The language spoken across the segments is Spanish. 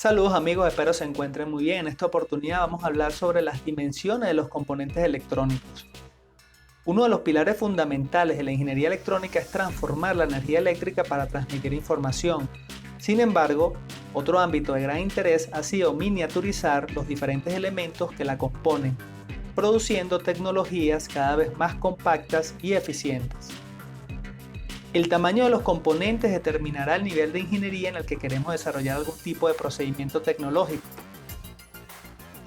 Saludos amigos, espero se encuentren muy bien. En esta oportunidad vamos a hablar sobre las dimensiones de los componentes electrónicos. Uno de los pilares fundamentales de la ingeniería electrónica es transformar la energía eléctrica para transmitir información. Sin embargo, otro ámbito de gran interés ha sido miniaturizar los diferentes elementos que la componen, produciendo tecnologías cada vez más compactas y eficientes. El tamaño de los componentes determinará el nivel de ingeniería en el que queremos desarrollar algún tipo de procedimiento tecnológico.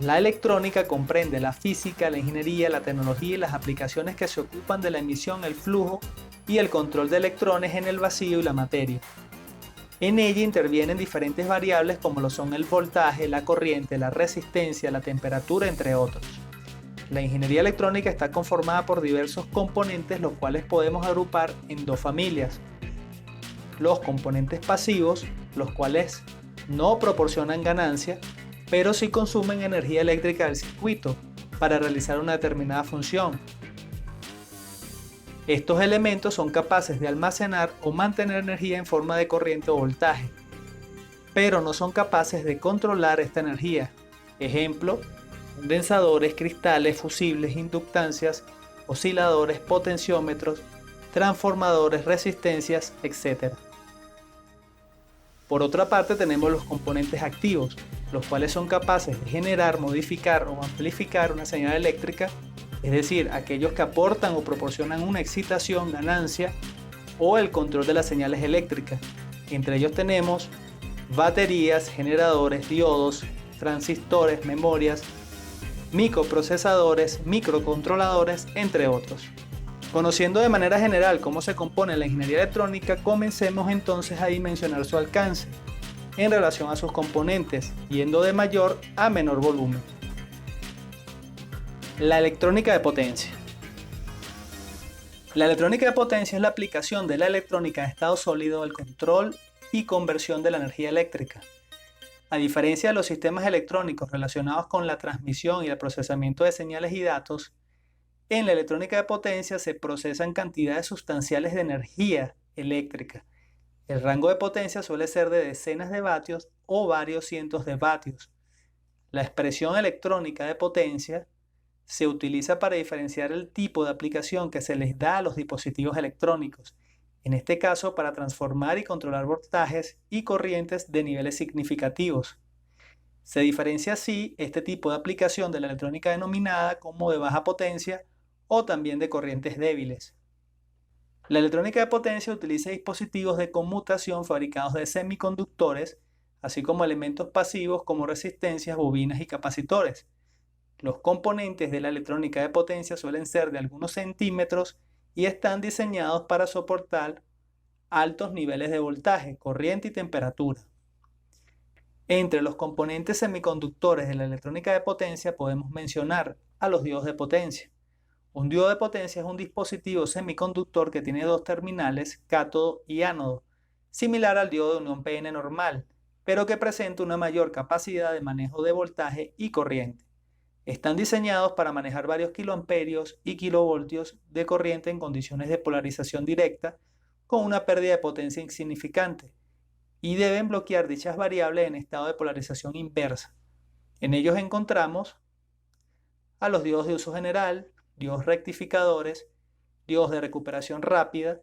La electrónica comprende la física, la ingeniería, la tecnología y las aplicaciones que se ocupan de la emisión, el flujo y el control de electrones en el vacío y la materia. En ella intervienen diferentes variables como lo son el voltaje, la corriente, la resistencia, la temperatura, entre otros. La ingeniería electrónica está conformada por diversos componentes, los cuales podemos agrupar en dos familias. Los componentes pasivos, los cuales no proporcionan ganancia, pero sí consumen energía eléctrica del circuito para realizar una determinada función. Estos elementos son capaces de almacenar o mantener energía en forma de corriente o voltaje, pero no son capaces de controlar esta energía. Ejemplo, condensadores, cristales, fusibles, inductancias, osciladores, potenciómetros, transformadores, resistencias, etc. Por otra parte tenemos los componentes activos, los cuales son capaces de generar, modificar o amplificar una señal eléctrica, es decir, aquellos que aportan o proporcionan una excitación, ganancia o el control de las señales eléctricas. Entre ellos tenemos baterías, generadores, diodos, transistores, memorias, microprocesadores, microcontroladores, entre otros. Conociendo de manera general cómo se compone la ingeniería electrónica, comencemos entonces a dimensionar su alcance en relación a sus componentes, yendo de mayor a menor volumen. La electrónica de potencia. La electrónica de potencia es la aplicación de la electrónica en estado sólido al control y conversión de la energía eléctrica. A diferencia de los sistemas electrónicos relacionados con la transmisión y el procesamiento de señales y datos, en la electrónica de potencia se procesan cantidades sustanciales de energía eléctrica. El rango de potencia suele ser de decenas de vatios o varios cientos de vatios. La expresión electrónica de potencia se utiliza para diferenciar el tipo de aplicación que se les da a los dispositivos electrónicos, en este caso para transformar y controlar voltajes y corrientes de niveles significativos. Se diferencia así este tipo de aplicación de la electrónica denominada como de baja potencia o también de corrientes débiles. La electrónica de potencia utiliza dispositivos de conmutación fabricados de semiconductores, así como elementos pasivos como resistencias, bobinas y capacitores. Los componentes de la electrónica de potencia suelen ser de algunos centímetros y están diseñados para soportar altos niveles de voltaje, corriente y temperatura. Entre los componentes semiconductores de la electrónica de potencia podemos mencionar a los diodos de potencia. Un diodo de potencia es un dispositivo semiconductor que tiene dos terminales, cátodo y ánodo, similar al diodo de unión PN normal, pero que presenta una mayor capacidad de manejo de voltaje y corriente. Están diseñados para manejar varios kiloamperios y kilovoltios de corriente en condiciones de polarización directa con una pérdida de potencia insignificante y deben bloquear dichas variables en estado de polarización inversa. En ellos encontramos a los diodos de uso general, diodos rectificadores, diodos de recuperación rápida,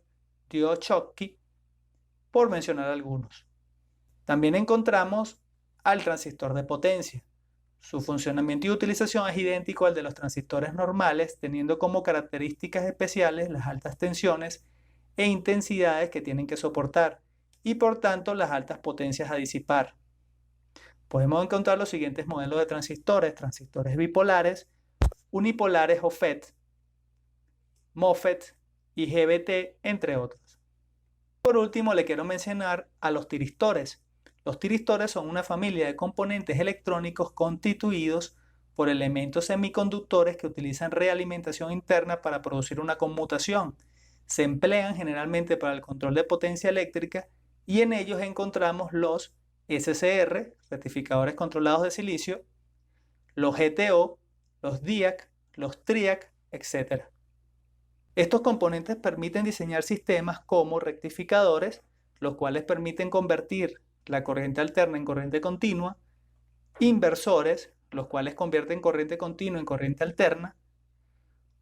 diodos Schottky, por mencionar algunos. También encontramos al transistor de potencia. Su funcionamiento y utilización es idéntico al de los transistores normales, teniendo como características especiales las altas tensiones e intensidades que tienen que soportar y por tanto las altas potencias a disipar. Podemos encontrar los siguientes modelos de transistores: transistores bipolares, unipolares o FET, MOSFET y GBT, entre otros. Por último, le quiero mencionar a los tiristores. Los tiristores son una familia de componentes electrónicos constituidos por elementos semiconductores que utilizan realimentación interna para producir una conmutación. Se emplean generalmente para el control de potencia eléctrica y en ellos encontramos los SCR, rectificadores controlados de silicio, los GTO, los DIAC, los TRIAC, etc. Estos componentes permiten diseñar sistemas como rectificadores, los cuales permiten convertir la corriente alterna en corriente continua, inversores, los cuales convierten corriente continua en corriente alterna,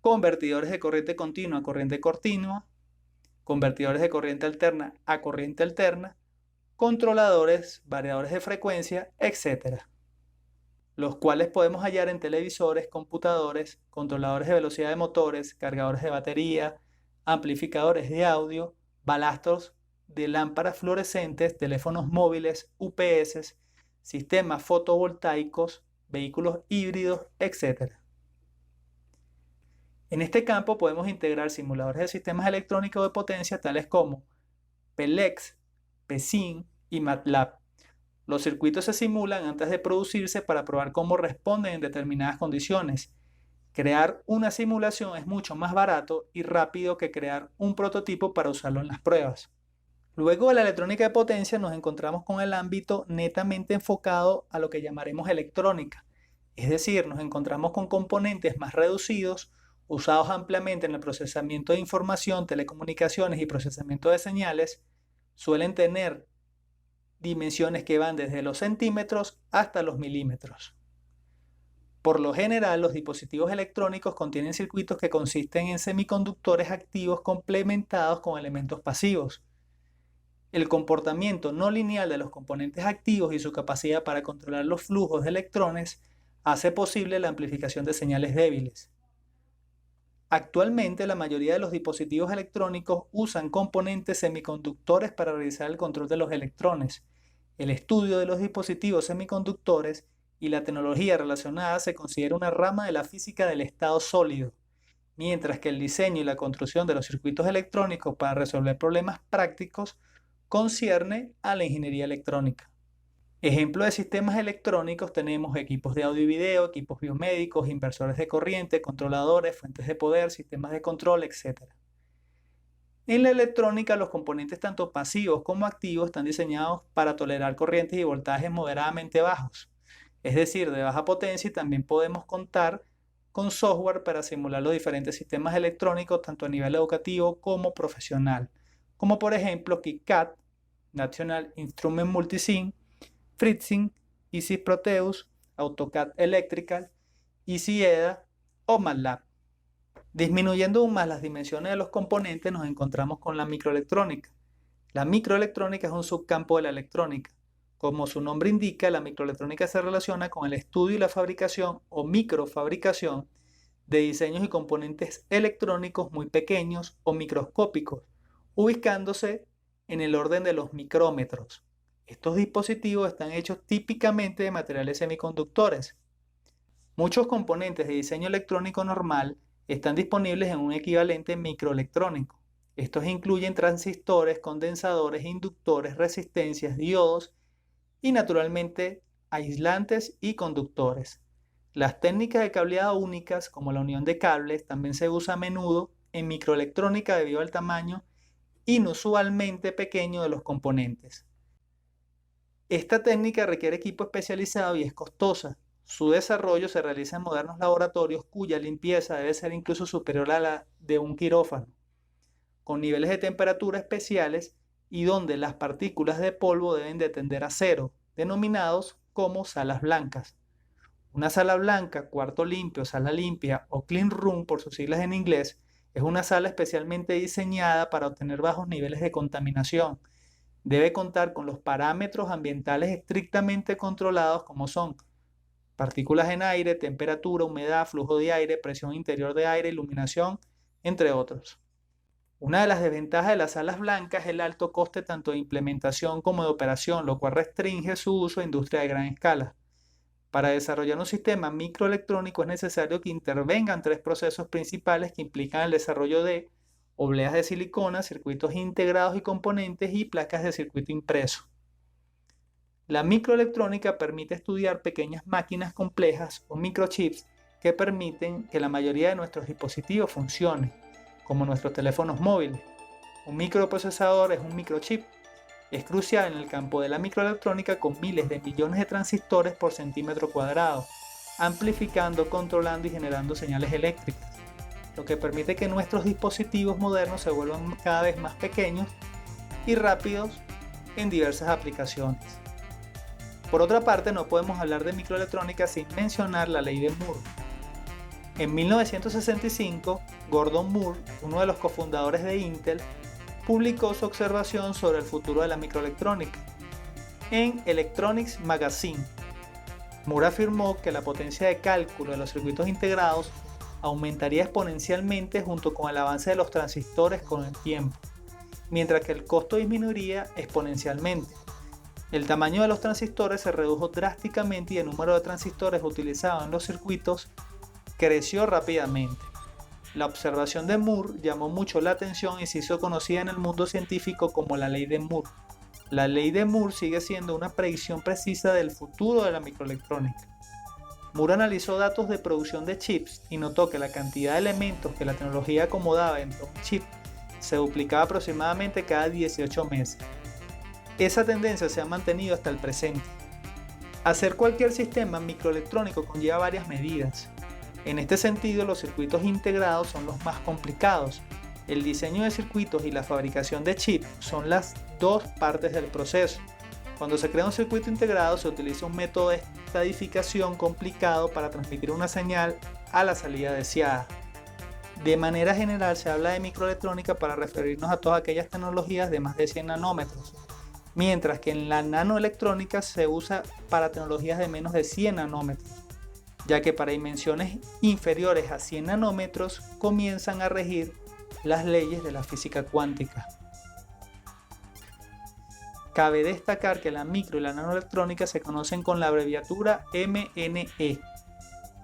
convertidores de corriente continua a corriente continua, convertidores de corriente alterna a corriente alterna, controladores, variadores de frecuencia, etc., los cuales podemos hallar en televisores, computadores, controladores de velocidad de motores, cargadores de batería, amplificadores de audio, balastros de lámparas fluorescentes, teléfonos móviles, UPS, sistemas fotovoltaicos, vehículos híbridos, etc. En este campo podemos integrar simuladores de sistemas electrónicos de potencia tales como PELEX, PSIN y MATLAB. Los circuitos se simulan antes de producirse para probar cómo responden en determinadas condiciones. Crear una simulación es mucho más barato y rápido que crear un prototipo para usarlo en las pruebas. Luego de la electrónica de potencia nos encontramos con el ámbito netamente enfocado a lo que llamaremos electrónica. Es decir, nos encontramos con componentes más reducidos, usados ampliamente en el procesamiento de información, telecomunicaciones y procesamiento de señales. Suelen tener dimensiones que van desde los centímetros hasta los milímetros. Por lo general, los dispositivos electrónicos contienen circuitos que consisten en semiconductores activos complementados con elementos pasivos. El comportamiento no lineal de los componentes activos y su capacidad para controlar los flujos de electrones hace posible la amplificación de señales débiles. Actualmente, la mayoría de los dispositivos electrónicos usan componentes semiconductores para realizar el control de los electrones. El estudio de los dispositivos semiconductores y la tecnología relacionada se considera una rama de la física del estado sólido, mientras que el diseño y la construcción de los circuitos electrónicos para resolver problemas prácticos concierne a la ingeniería electrónica. Ejemplo de sistemas electrónicos tenemos equipos de audio y video, equipos biomédicos, inversores de corriente, controladores, fuentes de poder, sistemas de control, etc. En la electrónica, los componentes tanto pasivos como activos están diseñados para tolerar corrientes y voltajes moderadamente bajos, es decir, de baja potencia, y también podemos contar con software para simular los diferentes sistemas electrónicos tanto a nivel educativo como profesional, como por ejemplo KiCad, National Instrument Multisim, FreeSync, Easy Proteus, AutoCAD Electrical, Easy EDA o MATLAB. Disminuyendo aún más las dimensiones de los componentes, nos encontramos con la microelectrónica. La microelectrónica es un subcampo de la electrónica. Como su nombre indica, la microelectrónica se relaciona con el estudio y la fabricación o microfabricación de diseños y componentes electrónicos muy pequeños o microscópicos, ubicándose en el orden de los micrómetros. Estos dispositivos están hechos típicamente de materiales semiconductores. Muchos componentes de diseño electrónico normal están disponibles en un equivalente microelectrónico. Estos incluyen transistores, condensadores, inductores, resistencias, diodos y naturalmente aislantes y conductores. Las técnicas de cableado únicas, como la unión de cables, también se usa a menudo en microelectrónica debido al tamaño inusualmente pequeño de los componentes. Esta técnica requiere equipo especializado y es costosa. Su desarrollo se realiza en modernos laboratorios cuya limpieza debe ser incluso superior a la de un quirófano, con niveles de temperatura especiales y donde las partículas de polvo deben de tender a cero, denominados como salas blancas. Una sala blanca, cuarto limpio, sala limpia o clean room por sus siglas en inglés, es una sala especialmente diseñada para obtener bajos niveles de contaminación. Debe contar con los parámetros ambientales estrictamente controlados como son partículas en aire, temperatura, humedad, flujo de aire, presión interior de aire, iluminación, entre otros. Una de las desventajas de las salas blancas es el alto coste tanto de implementación como de operación, lo cual restringe su uso a industria de gran escala. Para desarrollar un sistema microelectrónico es necesario que intervengan tres procesos principales que implican el desarrollo de obleas de silicona, circuitos integrados y componentes y placas de circuito impreso. La microelectrónica permite estudiar pequeñas máquinas complejas o microchips que permiten que la mayoría de nuestros dispositivos funcionen, como nuestros teléfonos móviles. Un microprocesador es un microchip. Es crucial en el campo de la microelectrónica con miles de millones de transistores por centímetro cuadrado, amplificando, controlando y generando señales eléctricas, lo que permite que nuestros dispositivos modernos se vuelvan cada vez más pequeños y rápidos en diversas aplicaciones. Por otra parte, no podemos hablar de microelectrónica sin mencionar la ley de Moore. En 1965, Gordon Moore, uno de los cofundadores de Intel, publicó su observación sobre el futuro de la microelectrónica en Electronics Magazine. Moore afirmó que la potencia de cálculo de los circuitos integrados aumentaría exponencialmente junto con el avance de los transistores con el tiempo, mientras que el costo disminuiría exponencialmente. El tamaño de los transistores se redujo drásticamente y el número de transistores utilizados en los circuitos creció rápidamente. La observación de Moore llamó mucho la atención y se hizo conocida en el mundo científico como la ley de Moore. La ley de Moore sigue siendo una predicción precisa del futuro de la microelectrónica. Moore analizó datos de producción de chips y notó que la cantidad de elementos que la tecnología acomodaba dentro de un chip se duplicaba aproximadamente cada 18 meses. Esa tendencia se ha mantenido hasta el presente. Hacer cualquier sistema microelectrónico conlleva varias medidas. En este sentido, los circuitos integrados son los más complicados. El diseño de circuitos y la fabricación de chips son las dos partes del proceso. Cuando se crea un circuito integrado, se utiliza un método de estadificación complicado para transmitir una señal a la salida deseada. De manera general, se habla de microelectrónica para referirnos a todas aquellas tecnologías de más de 100 nanómetros, mientras que en la nanoelectrónica se usa para tecnologías de menos de 100 nanómetros, ya que para dimensiones inferiores a 100 nanómetros comienzan a regir las leyes de la física cuántica. Cabe destacar que la micro y la nanoelectrónica se conocen con la abreviatura MNE.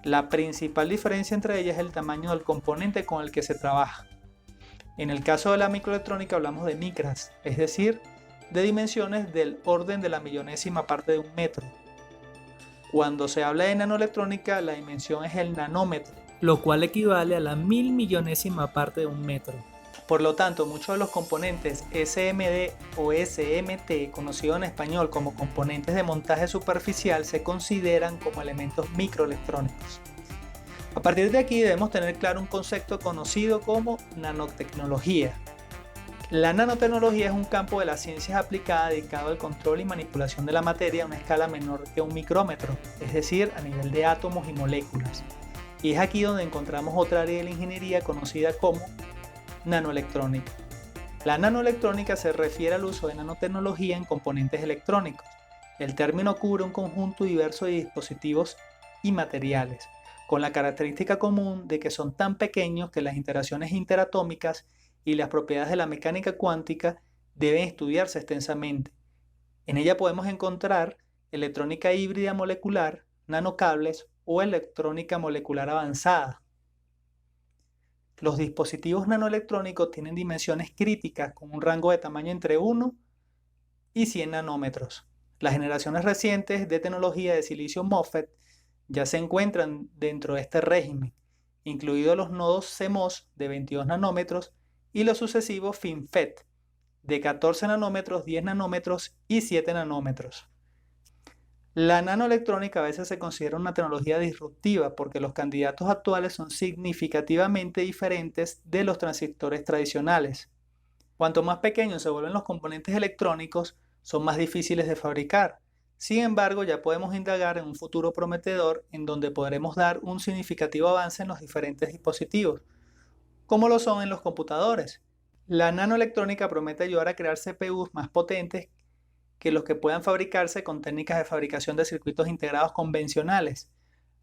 La principal diferencia entre ellas es el tamaño del componente con el que se trabaja. En el caso de la microelectrónica hablamos de micras, es decir, de dimensiones del orden de la millonésima parte de un metro. Cuando se habla de nanoelectrónica, la dimensión es el nanómetro, lo cual equivale a la 1000 millonésima parte de un metro. Por lo tanto, muchos de los componentes SMD o SMT, conocidos en español como componentes de montaje superficial, se consideran como elementos microelectrónicos. A partir de aquí debemos tener claro un concepto conocido como nanotecnología. La nanotecnología es un campo de las ciencias aplicadas dedicado al control y manipulación de la materia a una escala menor que un micrómetro, es decir, a nivel de átomos y moléculas. Y es aquí donde encontramos otra área de la ingeniería conocida como nanoelectrónica. La nanoelectrónica se refiere al uso de nanotecnología en componentes electrónicos. El término cubre un conjunto diverso de dispositivos y materiales, con la característica común de que son tan pequeños que las interacciones interatómicas y las propiedades de la mecánica cuántica deben estudiarse extensamente. En ella podemos encontrar electrónica híbrida molecular, nanocables o electrónica molecular avanzada. Los dispositivos nanoelectrónicos tienen dimensiones críticas con un rango de tamaño entre 1 y 100 nanómetros. Las generaciones recientes de tecnología de silicio MOSFET ya se encuentran dentro de este régimen, incluidos los nodos CMOS de 22 nanómetros y los sucesivos FinFET de 14 nanómetros, 10 nanómetros y 7 nanómetros. La nanoelectrónica a veces se considera una tecnología disruptiva porque los candidatos actuales son significativamente diferentes de los transistores tradicionales. Cuanto más pequeños se vuelven los componentes electrónicos, son más difíciles de fabricar. Sin embargo, ya podemos indagar en un futuro prometedor en donde podremos dar un significativo avance en los diferentes dispositivos, como lo son en los computadores. La nanoelectrónica promete ayudar a crear CPUs más potentes que los que puedan fabricarse con técnicas de fabricación de circuitos integrados convencionales.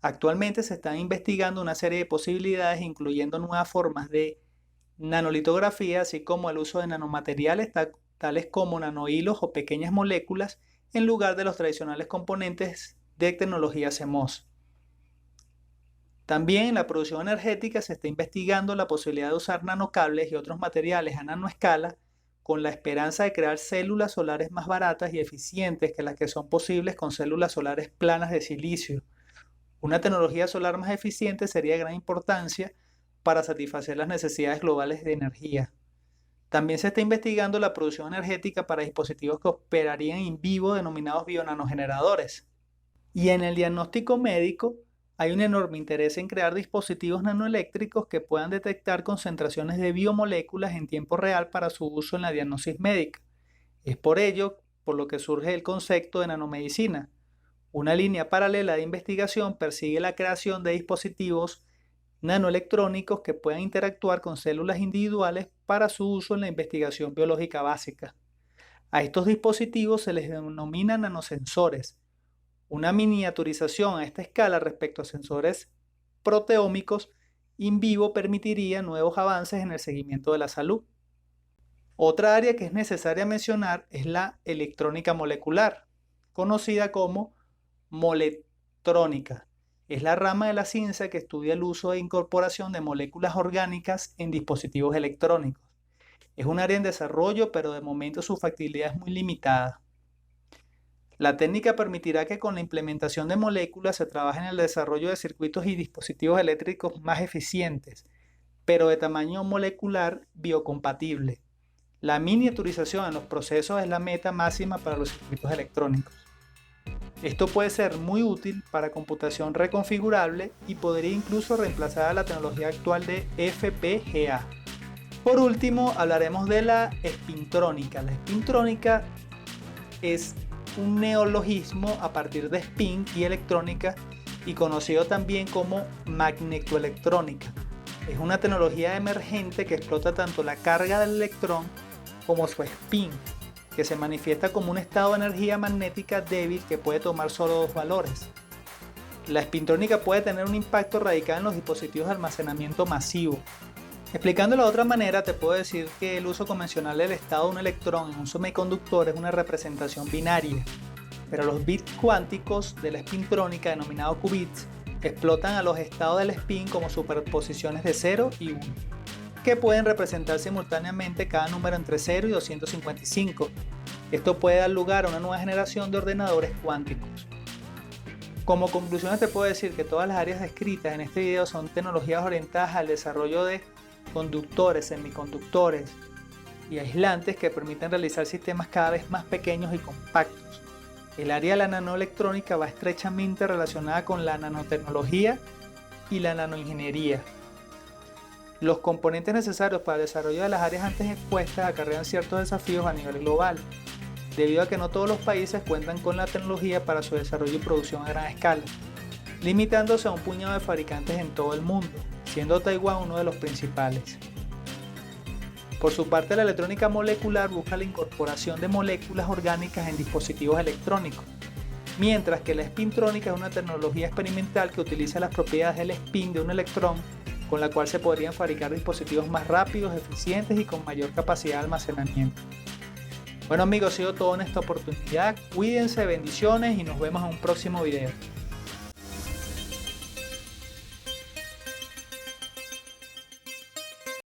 Actualmente se están investigando una serie de posibilidades, incluyendo nuevas formas de nanolitografía, así como el uso de nanomateriales tales como nanohilos o pequeñas moléculas en lugar de los tradicionales componentes de tecnología CMOS. También en la producción energética se está investigando la posibilidad de usar nanocables y otros materiales a nanoescala con la esperanza de crear células solares más baratas y eficientes que las que son posibles con células solares planas de silicio. Una tecnología solar más eficiente sería de gran importancia para satisfacer las necesidades globales de energía. También se está investigando la producción energética para dispositivos que operarían in vivo denominados bionanogeneradores. Y en el diagnóstico médico hay un enorme interés en crear dispositivos nanoeléctricos que puedan detectar concentraciones de biomoléculas en tiempo real para su uso en la diagnosis médica. Es por ello por lo que surge el concepto de nanomedicina. Una línea paralela de investigación persigue la creación de dispositivos nanoelectrónicos que puedan interactuar con células individuales para su uso en la investigación biológica básica. A estos dispositivos se les denomina nanosensores. Una miniaturización a esta escala respecto a sensores proteómicos in vivo permitiría nuevos avances en el seguimiento de la salud. Otra área que es necesaria mencionar es la electrónica molecular, conocida como moletrónica. Es la rama de la ciencia que estudia el uso e incorporación de moléculas orgánicas en dispositivos electrónicos. Es un área en desarrollo, pero de momento su factibilidad es muy limitada. La técnica permitirá que con la implementación de moléculas se trabaje en el desarrollo de circuitos y dispositivos eléctricos más eficientes, pero de tamaño molecular biocompatible. La miniaturización en los procesos es la meta máxima para los circuitos electrónicos. Esto puede ser muy útil para computación reconfigurable y podría incluso reemplazar a la tecnología actual de FPGA. Por último, hablaremos de la espintrónica. La espintrónica es un neologismo a partir de spin y electrónica y conocido también como magnetoelectrónica. Es una tecnología emergente que explota tanto la carga del electrón como su spin, que se manifiesta como un estado de energía magnética débil que puede tomar solo dos valores. La espintrónica puede tener un impacto radical en los dispositivos de almacenamiento masivo. Explicándolo de otra manera, te puedo decir que el uso convencional del estado de un electrón en un semiconductor es una representación binaria, pero los bits cuánticos de la espintrónica, denominados qubits, explotan a los estados del spin como superposiciones de 0 y 1, que pueden representar simultáneamente cada número entre 0 y 255. Esto puede dar lugar a una nueva generación de ordenadores cuánticos. Como conclusiones te puedo decir que todas las áreas descritas en este video son tecnologías orientadas al desarrollo de conductores, semiconductores y aislantes que permiten realizar sistemas cada vez más pequeños y compactos. El área de la nanoelectrónica va estrechamente relacionada con la nanotecnología y la nanoingeniería. Los componentes necesarios para el desarrollo de las áreas antes expuestas acarrean ciertos desafíos a nivel global, debido a que no todos los países cuentan con la tecnología para su desarrollo y producción a gran escala, limitándose a un puñado de fabricantes en todo el mundo, siendo Taiwán uno de los principales. Por su parte, la electrónica molecular busca la incorporación de moléculas orgánicas en dispositivos electrónicos, mientras que la espintrónica es una tecnología experimental que utiliza las propiedades del spin de un electrón, con la cual se podrían fabricar dispositivos más rápidos, eficientes y con mayor capacidad de almacenamiento. Bueno amigos, ha sido todo en esta oportunidad. Cuídense, bendiciones y nos vemos en un próximo video.